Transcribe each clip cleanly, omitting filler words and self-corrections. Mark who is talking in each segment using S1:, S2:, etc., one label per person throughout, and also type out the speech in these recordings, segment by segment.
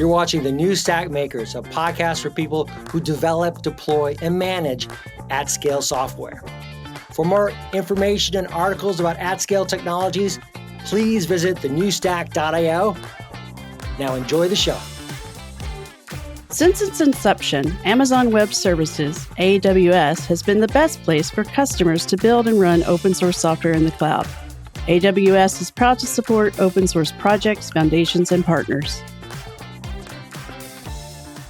S1: You're watching The New Stack Makers, a podcast for people who develop, deploy, and manage at-scale software. For more information and articles about at-scale technologies, please visit thenewstack.io. Now enjoy the show.
S2: Since its inception, Amazon Web Services, AWS, has been the best place for customers to build and run open source software in the cloud. AWS is proud to support open source projects, foundations, and partners.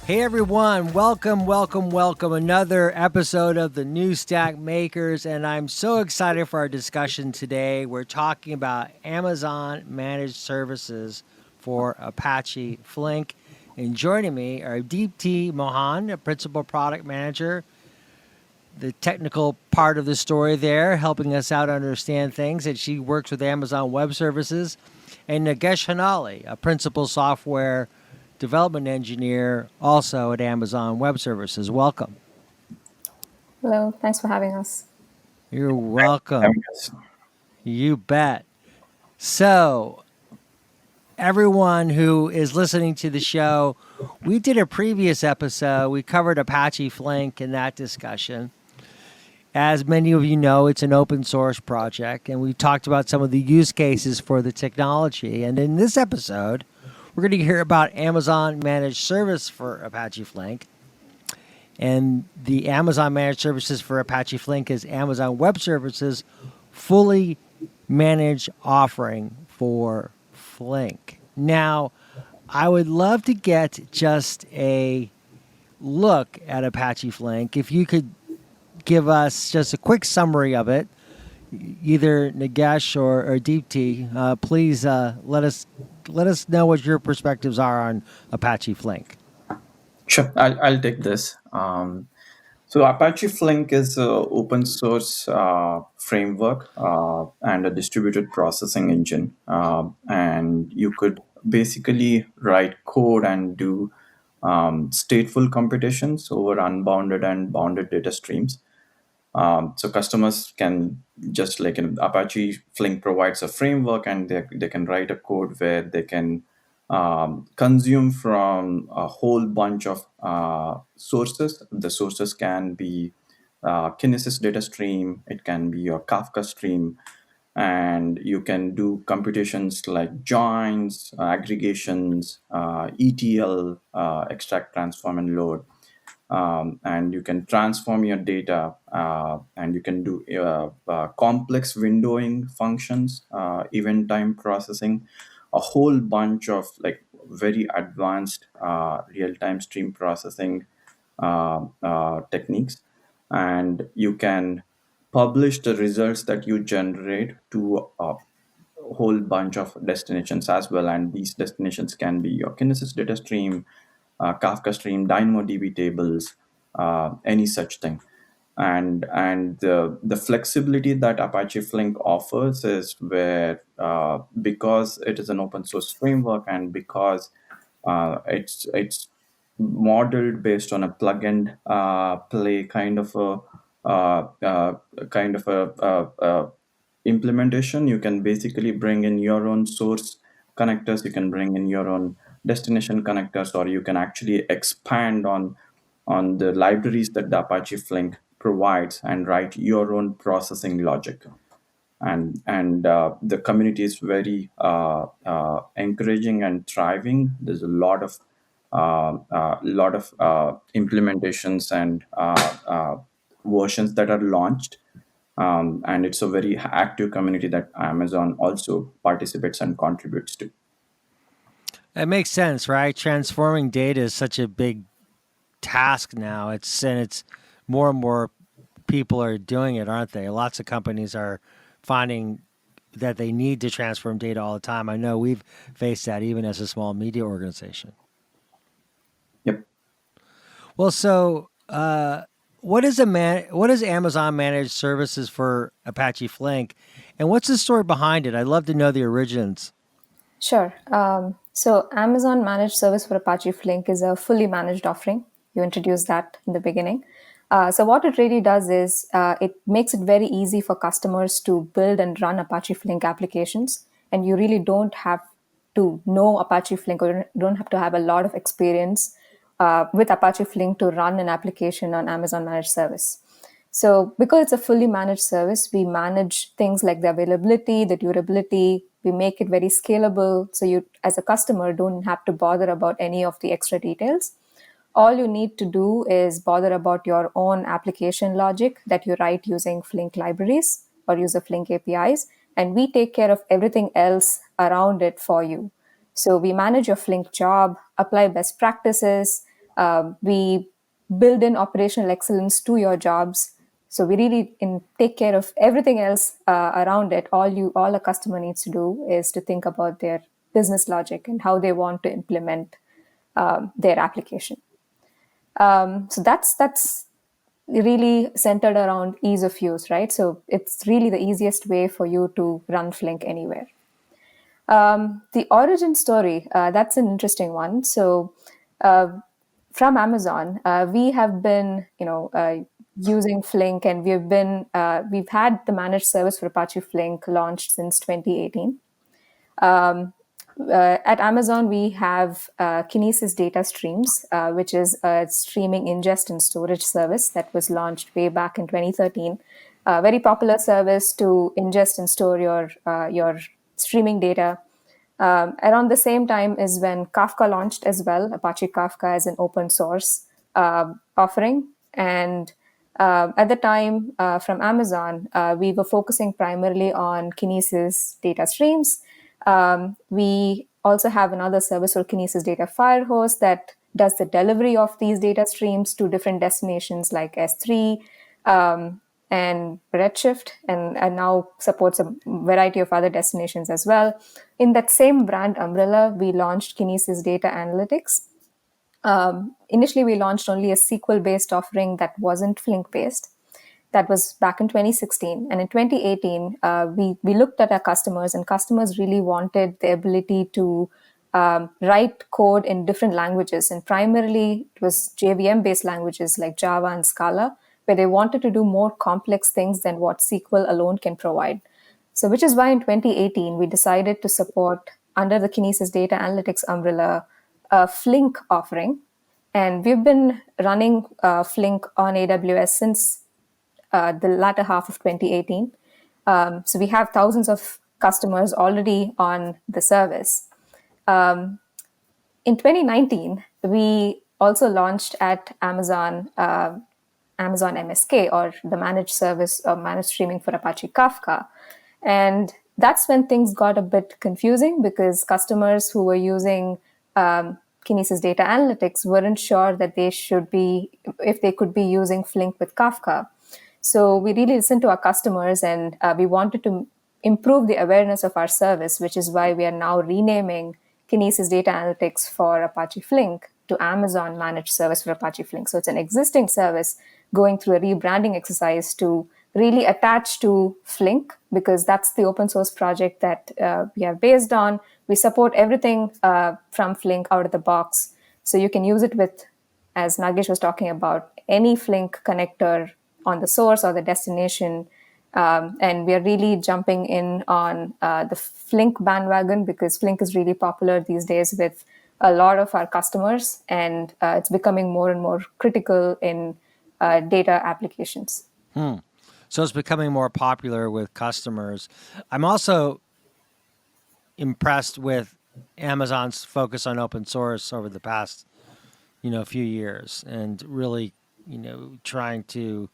S1: Hey everyone, welcome. Another episode of the New Stack Makers, and I'm so excited for our discussion today. We're talking about Amazon Managed Services for Apache Flink. And joining me are Deepti Mohan, a Principal Product Manager, the technical part of the story there, helping us out understand things, and she works with Amazon Web Services, and Nagesh Hanali, a Principal Software Development Engineer, also at Amazon Web Services. Welcome.
S3: Hello, thanks for having us.
S1: You're welcome. You bet. So, everyone who is listening to the show, we did a previous episode. We covered Apache Flink in that discussion. As many of you know, it's an open source project, and we talked about some of the use cases for the technology. And in this episode, we're going to hear about Amazon Managed Service for Apache Flink. And the Amazon Managed Services for Apache Flink is Amazon Web Services' fully managed offering for Flink. Now, I would love to get just a look at Apache Flink. If you could give us just a quick summary of it, either Nagesh or Deepti, please let us know what your perspectives are on Apache Flink.
S4: Sure, I'll take this. So Apache Flink is an open source framework and a distributed processing engine. And you could basically write code and do stateful computations over unbounded and bounded data streams. So customers can just like Apache Flink provides a framework, and they can write a code where they can consume from a whole bunch of sources. The sources can be Kinesis data stream, it can be your Kafka stream, and you can do computations like joins, aggregations, ETL, extract, transform, and load. And you can transform your data, and you can do complex windowing functions, event time processing, a whole bunch of like very advanced real-time stream processing techniques. And you can publish the results that you generate to a whole bunch of destinations as well. And these destinations can be your Kinesis data stream, Kafka stream, DynamoDB tables, any such thing. And the flexibility that Apache Flink offers is where, because it is an open source framework, and because it's modeled based on a plug and play kind of a implementation, you can basically bring in your own source connectors, you can bring in your own destination connectors, or you can actually expand on the libraries that the Apache Flink provides and write your own processing logic. And the community is very encouraging and thriving. There's a lot of implementations and versions that are launched. And it's a very active community that Amazon also participates and contributes to.
S1: It makes sense, right? Transforming data is such a big task now. It's more and more people are doing it, aren't they? Lots of companies are finding that they need to transform data all the time. I know we've faced that even as a small media organization.
S4: Yep.
S1: Well, so what is Amazon Managed Services for Apache Flink, and what's the story behind it? I'd love to know the origins.
S3: Sure. So Amazon Managed Service for Apache Flink is a fully managed offering. You introduced that in the beginning. So what it really does is it makes it very easy for customers to build and run Apache Flink applications, and you really don't have to know Apache Flink, or you don't have to have a lot of experience with Apache Flink to run an application on Amazon Managed Service. So because it's a fully managed service, we manage things like the availability, the durability. We make it very scalable. So you, as a customer, don't have to bother about any of the extra details. All you need to do is bother about your own application logic that you write using Flink libraries or use the Flink APIs, and we take care of everything else around it for you. So we manage your Flink job, apply best practices, we build in operational excellence to your jobs. So we really take care of everything else around it. All a customer needs to do is to think about their business logic and how they want to implement their application. So that's really centered around ease of use, right? So it's really the easiest way for you to run Flink anywhere. The origin story, that's an interesting one. So from Amazon, we have been, using Flink, and we've had the managed service for Apache Flink launched since 2018. At Amazon, we have Kinesis data streams, which is a streaming ingest and storage service that was launched way back in 2013. A very popular service to ingest and store your streaming data. Around the same time is when Kafka launched as well. Apache Kafka as an open source offering. And at the time from Amazon, we were focusing primarily on Kinesis data streams. We also have another service called Kinesis Data Firehose that does the delivery of these data streams to different destinations like S3 and Redshift, and now supports a variety of other destinations as well. In that same brand umbrella, we launched Kinesis Data Analytics. Initially, we launched only a SQL-based offering that wasn't Flink-based. That was back in 2016. And in 2018, we looked at our customers, and customers really wanted the ability to write code in different languages. And primarily, it was JVM-based languages like Java and Scala, where they wanted to do more complex things than what SQL alone can provide. So which is why in 2018, we decided to support, under the Kinesis Data Analytics umbrella, a Flink offering. And we've been running Flink on AWS since the latter half of 2018. So we have thousands of customers already on the service. In 2019, we also launched at Amazon Amazon MSK, or the managed service or managed streaming for Apache Kafka. And that's when things got a bit confusing, because customers who were using Kinesis Data Analytics weren't sure that if they could be using Flink with Kafka. So we really listened to our customers, and we wanted to improve the awareness of our service, which is why we are now renaming Kinesis Data Analytics for Apache Flink to Amazon Managed Service for Apache Flink. So it's an existing service going through a rebranding exercise to really attach to Flink, because that's the open source project that we are based on. We support everything from Flink out of the box. So you can use it with, as Nagesh was talking about, any Flink connector on the source or the destination. And we are really jumping in on the Flink bandwagon, because Flink is really popular these days with a lot of our customers, and it's becoming more and more critical in data applications.
S1: So it's becoming more popular with customers. I'm also impressed with Amazon's focus on open source over the past, few years, and really, trying to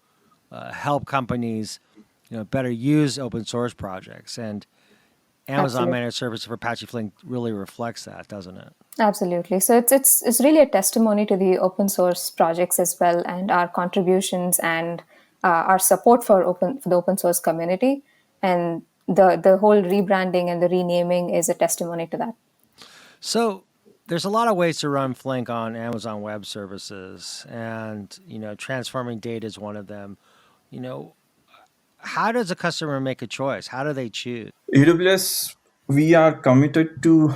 S1: help companies, better use open source projects. And Amazon
S3: Absolutely.
S1: Managed Service for Apache Flink really reflects that, doesn't it?
S3: Absolutely. So it's really a testimony to the open source projects as well, and our contributions and our support for the open source community. And the whole rebranding and the renaming is a testimony to that.
S1: So there's a lot of ways to run Flink on Amazon Web Services, and transforming data is one of them. How does a customer make a choice? How do they choose?
S4: AWS, we are committed to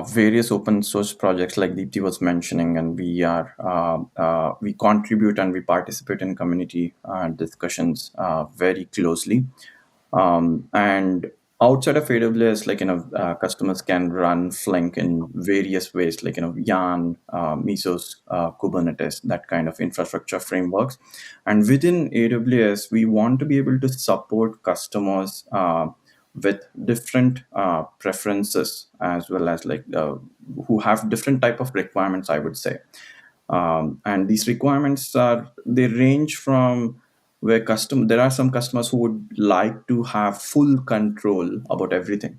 S4: various open source projects like Deepti was mentioning, and we contribute and we participate in community discussions very closely. And outside of AWS, customers can run Flink in various ways, Yarn, Mesos, Kubernetes, that kind of infrastructure frameworks. And within AWS, we want to be able to support customers with different preferences, as well as who have different type of requirements, I would say. And these requirements they range from where there are some customers who would like to have full control about everything,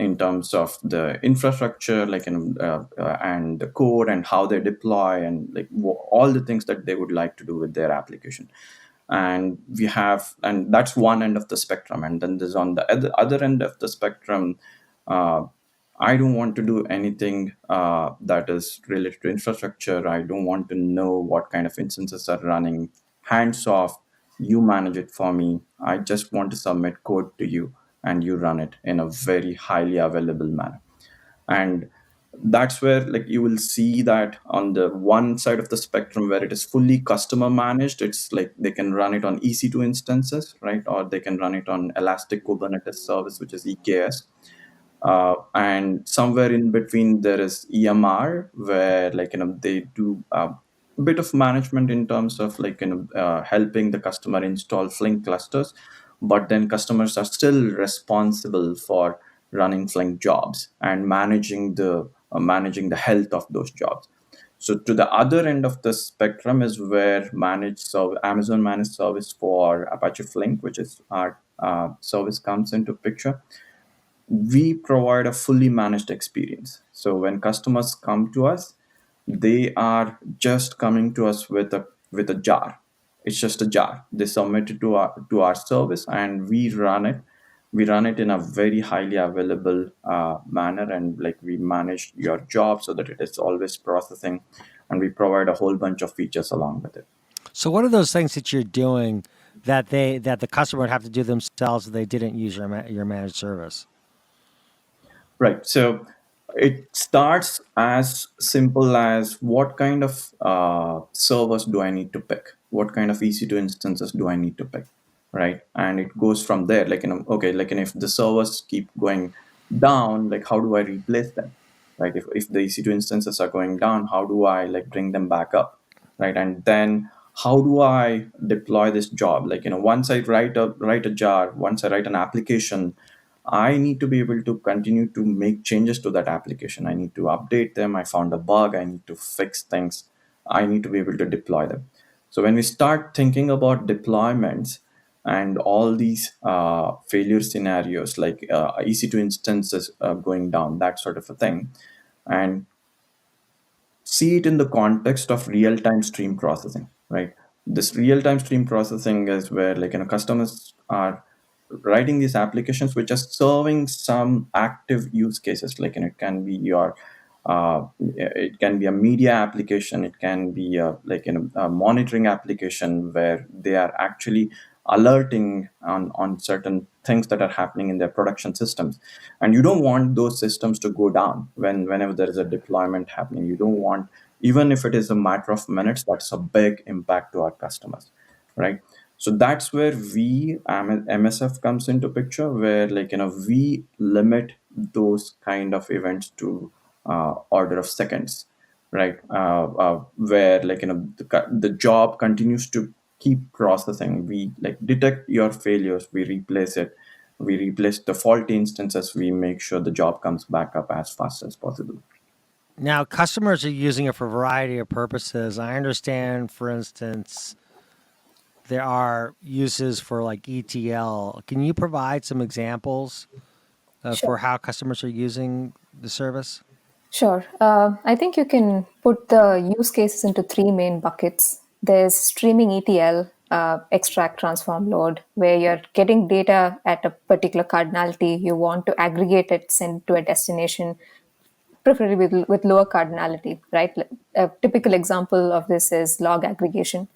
S4: in terms of the infrastructure, and the code and how they deploy, and all the things that they would like to do with their application. And that's one end of the spectrum. And then there's on the other end of the spectrum, uh, I don't want to do anything that is related to infrastructure. I don't want to know what kind of instances are running. Hands off, you manage it for me. I just want to submit code to you and you run it in a very highly available manner. And that's where you will see that on the one side of the spectrum where it is fully customer managed, it's like they can run it on EC2 instances, right? Or they can run it on Elastic Kubernetes Service, which is EKS. And somewhere in between there is EMR, where they do a bit of management in terms of helping the customer install Flink clusters, but then customers are still responsible for running Flink jobs and managing the health of those jobs. So to the other end of the spectrum is where Amazon Managed Service for Apache Flink, which is our service, comes into picture. We provide a fully managed experience. So when customers come to us, they are just coming to us with a jar. It's just a jar. They submit it to our service, and we run it. We run it in a very highly available manner, and we manage your job so that it is always processing, and we provide a whole bunch of features along with it.
S1: So what are those things that you're doing that the customer would have to do themselves if they didn't use your managed service?
S4: Right. So it starts as simple as what kind of servers do I need to pick? What kind of EC2 instances do I need to pick? Right. And it goes from there. Okay, if the servers keep going down, how do I replace them? Right. If the EC2 instances are going down, how do I bring them back up? Right. And then how do I deploy this job? Once I write a jar, once I write an application, I need to be able to continue to make changes to that application. I need to update them. I found a bug. I need to fix things. I need to be able to deploy them. So when we start thinking about deployments and all these failure scenarios, like EC2 instances going down, that sort of a thing, and see it in the context of real-time stream processing, right? This real-time stream processing is where customers are writing these applications which are serving some active use cases. It can be it can be a media application. It can be a monitoring application where they are actually alerting on certain things that are happening in their production systems. And you don't want those systems to go down whenever there is a deployment happening. You don't want, even if it is a matter of minutes, that's a big impact to our customers, right? So that's where MSF comes into picture, where we limit those kind of events to order of seconds, right? Where the job continues to keep processing. We detect your failures, we replace it, we replace the faulty instances, we make sure the job comes back up as fast as possible.
S1: Now, customers are using it for a variety of purposes. I understand, for instance, there are uses for ETL. Can you provide some examples
S3: Sure.
S1: for how customers are using the service?
S3: Sure. I think you can put the use cases into three main buckets. There's streaming ETL, extract, transform, load, where you're getting data at a particular cardinality. You want to aggregate it, send to a destination, preferably with lower cardinality, right? A typical example of this is log aggregation.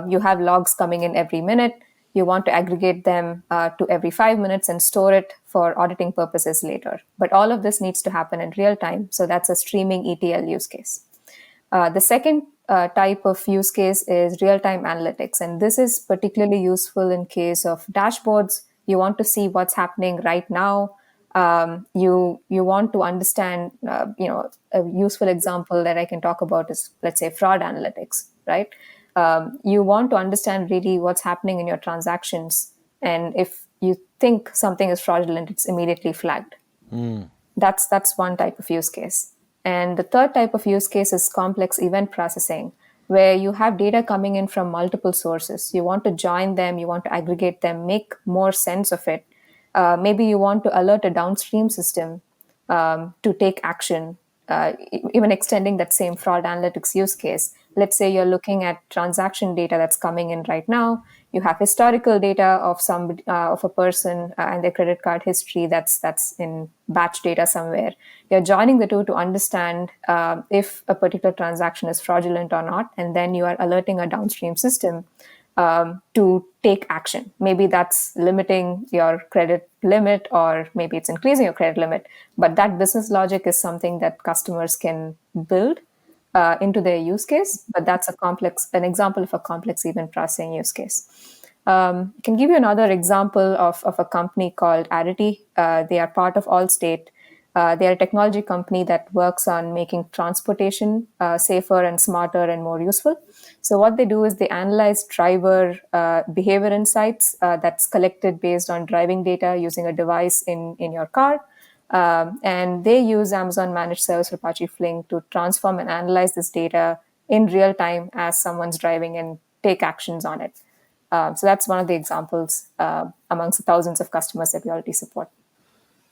S3: You have logs coming in every minute. You want to aggregate them to every 5 minutes and store it for auditing purposes later. But all of this needs to happen in real time. So that's a streaming ETL use case. The second type of use case is real-time analytics. And this is particularly useful in case of dashboards You want to see what's happening right now. You want to understand, a useful example that I can talk about is, let's say, fraud analytics, right? You want to understand really what's happening in your transactions, and if you think something is fraudulent, it's immediately flagged. That's one type of use case. And the third type of use case is complex event processing, where you have data coming in from multiple sources. You want to join them, you want to aggregate them, make more sense of it. Maybe you want to alert a downstream system to take action, even extending that same fraud analytics use case. Let's say you're looking at transaction data that's coming in right now. You have historical data of of a person and their credit card history that's in batch data somewhere. You're joining the two to understand if a particular transaction is fraudulent or not, and then you are alerting a downstream system to take action. Maybe that's limiting your credit limit, or maybe it's increasing your credit limit. But that business logic is something that customers can build into their use case. But that's an example of a complex event processing use case. I can give you another example of a company called Adity. They are part of Allstate. They are a technology company that works on making transportation safer and smarter and more useful. So what they do is they analyze driver behavior insights that's collected based on driving data using a device in your car. And they use Amazon Managed Service Apache Flink to transform and analyze this data in real time as someone's driving and take actions on it. So that's one of the examples amongst the thousands of customers that we already support.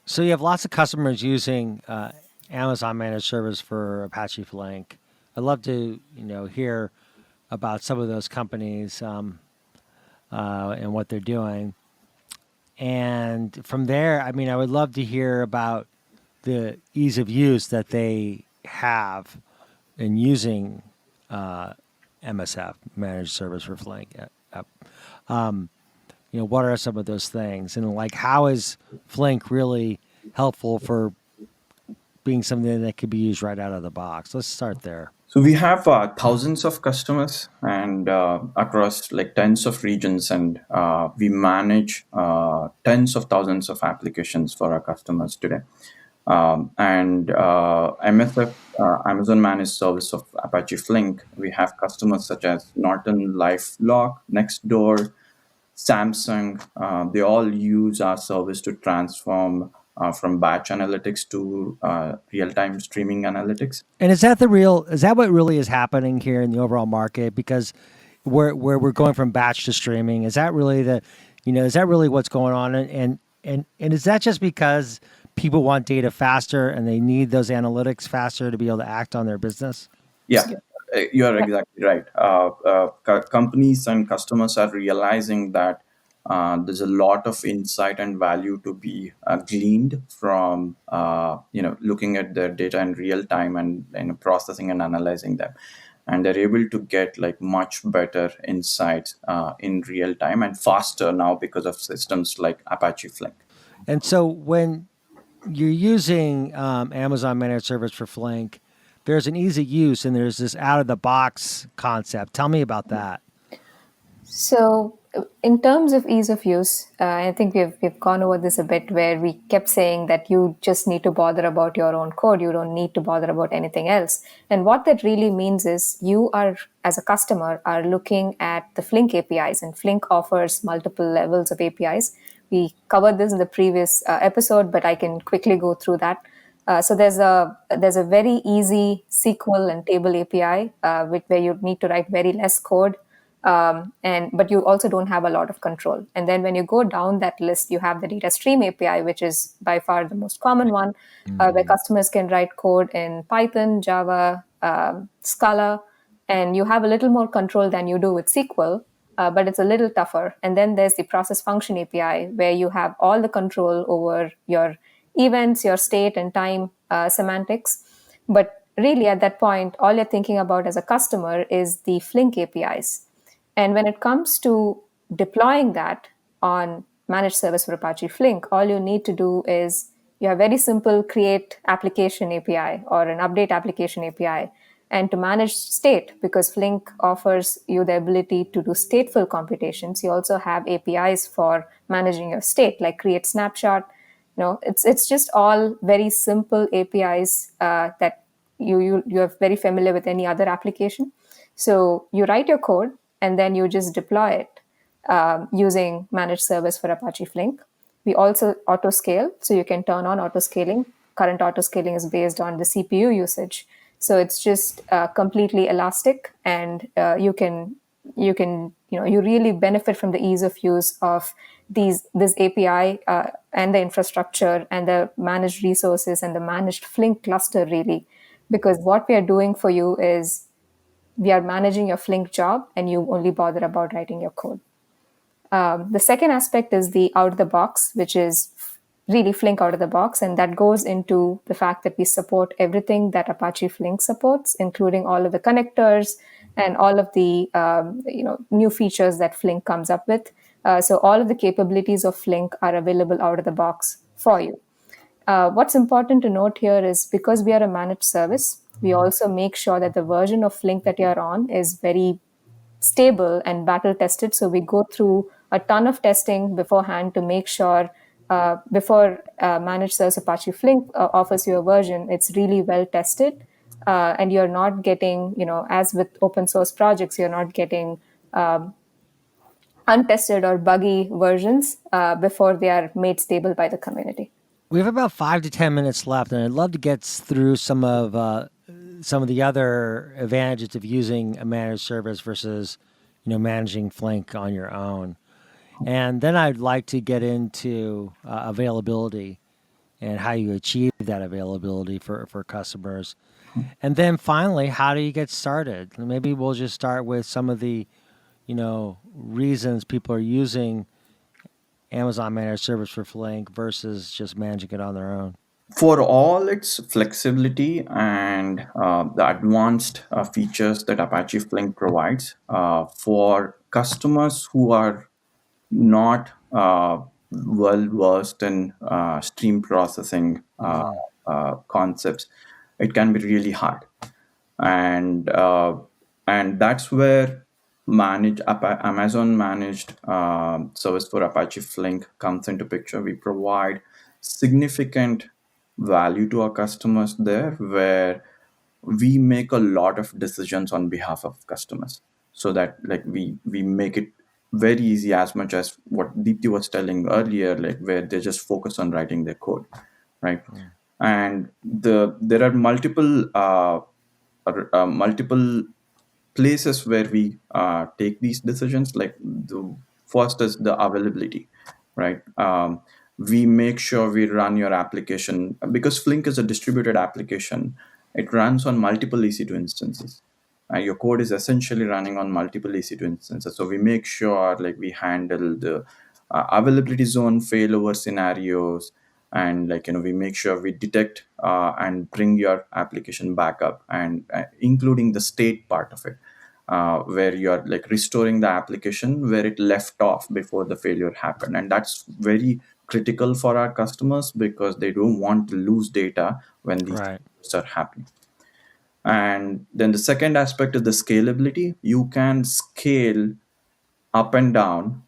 S1: So you have lots of customers using Amazon Managed Service for Apache Flink. I'd love to, hear about some of those companies and what they're doing. And from there, I would love to hear about the ease of use that they have in using MSF, Managed Service for Flink. What are some of those things? And how is Flink really helpful for being something that could be used right out of the box? Let's start there.
S4: So we have thousands of customers and across tens of regions, and we manage tens of thousands of applications for our customers today. And MSF, Amazon Managed Service of Apache Flink, we have customers such as Norton LifeLock, Nextdoor, Samsung. They all use our service to transform from batch analytics to real-time streaming analytics.
S1: And is that what really is happening here in the overall market? Because where we're going from batch to streaming, is that really is that really what's going on? And is that just because people want data faster and they need those analytics faster to be able to act on their business?
S4: Yeah, you are exactly right. Companies and customers are realizing that there's a lot of insight and value to be gleaned from looking at their data in real time and processing and analyzing them, and they're able to get much better insights in real time and faster now because of systems like Apache Flink.
S1: And so when you're using Amazon Managed Service for Flink, there's an easy use and there's this out of the box concept. Tell me about that.
S3: So in terms of ease of use, I think we've gone over this a bit, where we kept saying that you just need to bother about your own code. You don't need to bother about anything else. And what that really means is you are, as a customer, are looking at the Flink APIs, and Flink offers multiple levels of APIs. We covered this in the previous episode, but I can quickly go through that. So there's a very easy SQL and table API, where you need to write very less code. But you also don't have a lot of control. And then when you go down that list, you have the data stream API, which is by far the most common one, where customers can write code in Python, Java, Scala, and you have a little more control than you do with SQL, but it's a little tougher. And then there's the process function API, where you have all the control over your events, your state and time semantics. But really at that point, all you're thinking about as a customer is the Flink APIs. And when it comes to deploying that on Managed Service for Apache Flink, all you need to do is you have very simple create application API or an update application API. And to manage state, because Flink offers you the ability to do stateful computations, you also have APIs for managing your state, like create snapshot. It's just all very simple APIs that you're very familiar with any other application. So you write your code and then you just deploy it using managed service for Apache Flink. We also auto scale, so you can turn on auto scaling. Current auto scaling is based on the CPU usage, so it's just completely elastic, and you really benefit from the ease of use of this API and the infrastructure and the managed resources and the managed Flink cluster, really, because what we are doing for you is we are managing your Flink job, and you only bother about writing your code. The second aspect is the out of the box, which is really Flink out of the box. And that goes into the fact that we support everything that Apache Flink supports, including all of the connectors and all of the new features that Flink comes up with. So all of the capabilities of Flink are available out of the box for you. What's important to note here is because we are a managed service, we also make sure that the version of Flink that you're on is very stable and battle tested. So we go through a ton of testing beforehand to make sure before managed service Apache Flink offers you a version, it's really well tested. And you're not getting, as with open source projects, you're not getting untested or buggy versions before they are made stable by the community.
S1: We have about 5 to 10 minutes left, and I'd love to get through some of the other advantages of using a managed service versus, managing Flink on your own. And then I'd like to get into availability and how you achieve that availability for customers. And then finally, how do you get started? Maybe we'll just start with some of the, reasons people are using Amazon Managed Service for Flink versus just managing it on their own.
S4: For all its flexibility and the advanced features that Apache Flink provides, for customers who are not well versed in stream processing concepts, it can be really hard, and that's where Amazon managed service for Apache Flink comes into picture. We provide significant value to our customers there, where we make a lot of decisions on behalf of customers, so that we make it very easy, as much as what Deepti was telling earlier, where they just focus on writing their code, right? And there are multiple places where we take these decisions. Like the first is the availability, right? We make sure we run your application, because Flink is a distributed application. It runs on multiple EC2 instances. Your code is essentially running on multiple EC2 instances. So we make sure we handle the availability zone failover scenarios, and we make sure we detect and bring your application back up, and including the state part of it, where you're restoring the application where it left off before the failure happened. And that's very critical for our customers, because they don't want to lose data when these things are happening. And then the second aspect is the scalability. You can scale up and down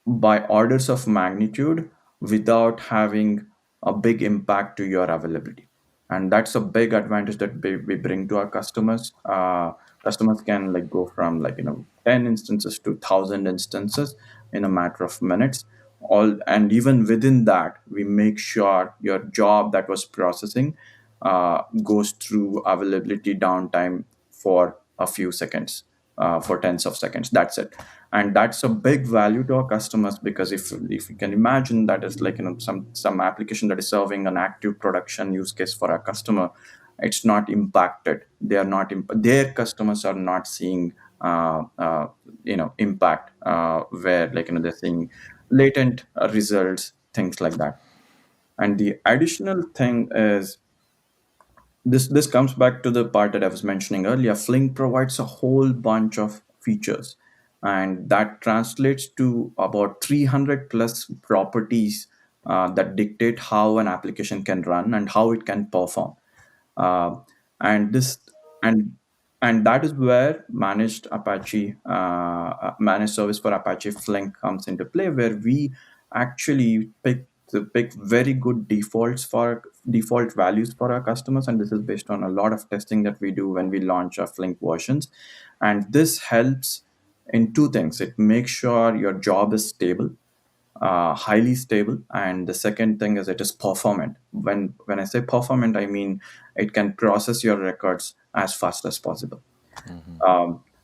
S4: by orders of magnitude without having a big impact to your availability. And that's a big advantage that we bring to our customers. Customers can go from 10 instances to 1,000 instances in a matter of minutes. And even within that, we make sure your job that was processing goes through availability downtime for a few seconds, for tens of seconds. That's it. And that's a big value to our customers, because if you can imagine that is some application that is serving an active production use case for a customer, it's not impacted. They are not their customers are not seeing impact, where they're seeing latent results, things like that. And the additional thing is, this comes back to the part that I was mentioning earlier. Flink provides a whole bunch of features, and that translates to about 300 plus properties that dictate how an application can run and how it can perform. And this and and that is where managed service for Apache Flink comes into play, where we actually pick very good default values for our customers, and this is based on a lot of testing that we do when we launch our Flink versions. And this helps in two things: it makes sure your job is stable, highly stable, and the second thing is it is performant. When I say performant, I mean it can process your records as fast as possible.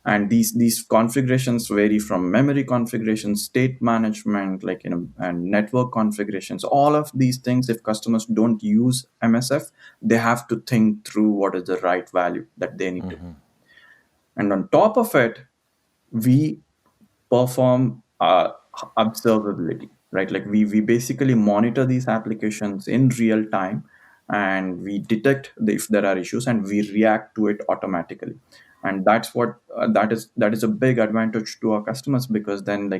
S4: And these configurations vary from memory configurations, state management, and network configurations. All of these things, if customers don't use MSF, they have to think through what is the right value that they need to. And on top of it, we perform observability, right? Like we basically monitor these applications in real time, and we detect if there are issues, and we react to it automatically. And that's what that is a big advantage to our customers, because then,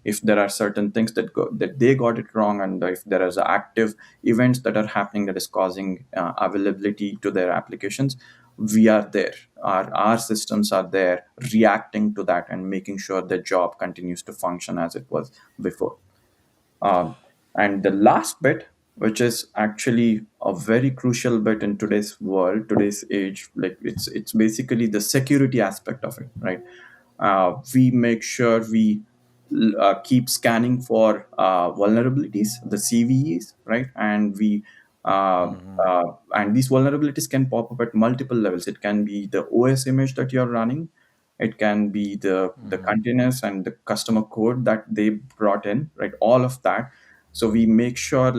S4: if there are certain things that they got it wrong, and if there is active events that are happening that is causing availability to their applications, we are there. Our systems are there reacting to that and making sure the job continues to function as it was before. And the last bit, which is actually a very crucial bit in today's world, today's age, like it's basically the security aspect of it, right? We make sure we keep scanning for vulnerabilities, the CVEs, right? And and these vulnerabilities can pop up at multiple levels. It can be the OS image that you're running. It can be the containers and the customer code that they brought in, right? All of that. So we make sure,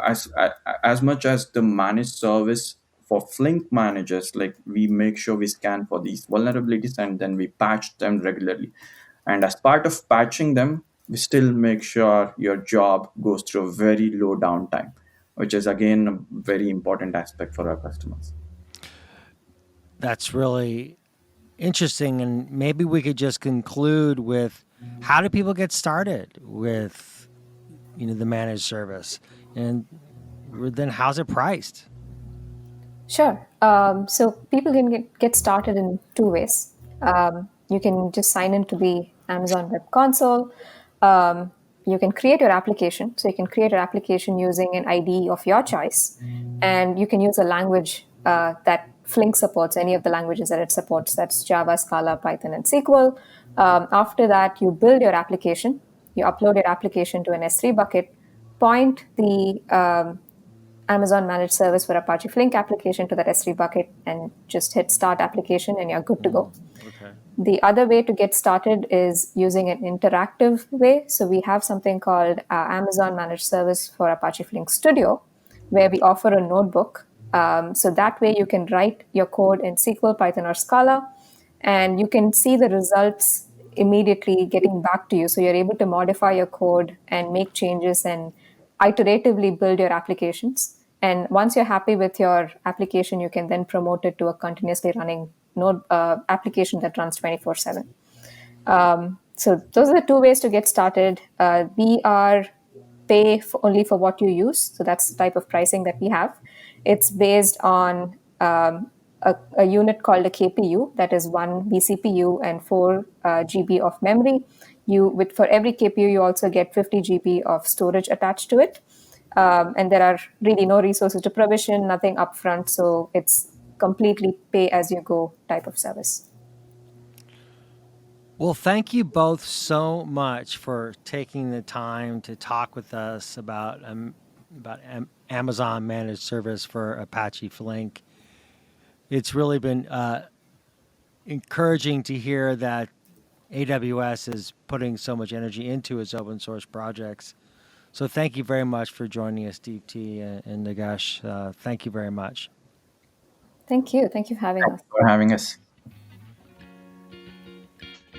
S4: as much as the managed service for Flink managers, like we make sure we scan for these vulnerabilities and then we patch them regularly. And as part of patching them, we still make sure your job goes through a very low downtime, which is again a very important aspect for our customers.
S1: That's really interesting. And maybe we could just conclude with, how do people get started with, the managed service, and then how's it priced?
S3: Sure. So people can get started in two ways. You can just sign into the Amazon Web Console. You can create your application. So you can create your application using an IDE of your choice. And you can use a language that Flink supports, any of the languages that it supports. That's Java, Scala, Python, and SQL. After that, you build your application. You upload your application to an S3 bucket, point the Amazon Managed Service for Apache Flink application to that S3 bucket, and just hit Start Application, and you're good to go.
S1: Okay.
S3: The other way to get started is using an interactive way. So we have something called Amazon Managed Service for Apache Flink Studio, where we offer a notebook. So that way you can write your code in SQL, Python, or Scala, and you can see the results immediately getting back to you. So you're able to modify your code and make changes and iteratively build your applications. And once you're happy with your application, you can then promote it to a continuously running node application that runs 24/7. So those are the two ways to get started. We are pay only for what you use. So that's the type of pricing that we have. It's based on a unit called a KPU, that is one vCPU and 4 GB of memory. For every KPU, you also get 50 GB of storage attached to it. And there are really no resources to provision, nothing upfront. So it's completely pay-as-you-go type of service.
S1: Well, thank you both so much for taking the time to talk with us about Amazon Managed Service for Apache Flink. It's really been encouraging to hear that AWS is putting so much energy into its open source projects. So thank you very much for joining us, Deepti and Nagash. Thank you very much.
S3: Thank you. Thank you for having us.
S4: Thanks for having us.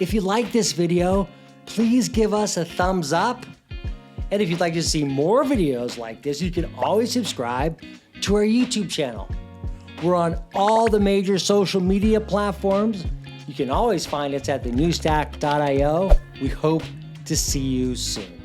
S1: If you like this video, please give us a thumbs up. And if you'd like to see more videos like this, you can always subscribe to our YouTube channel. We're on all the major social media platforms. You can always find us at thenewstack.io. We hope to see you soon.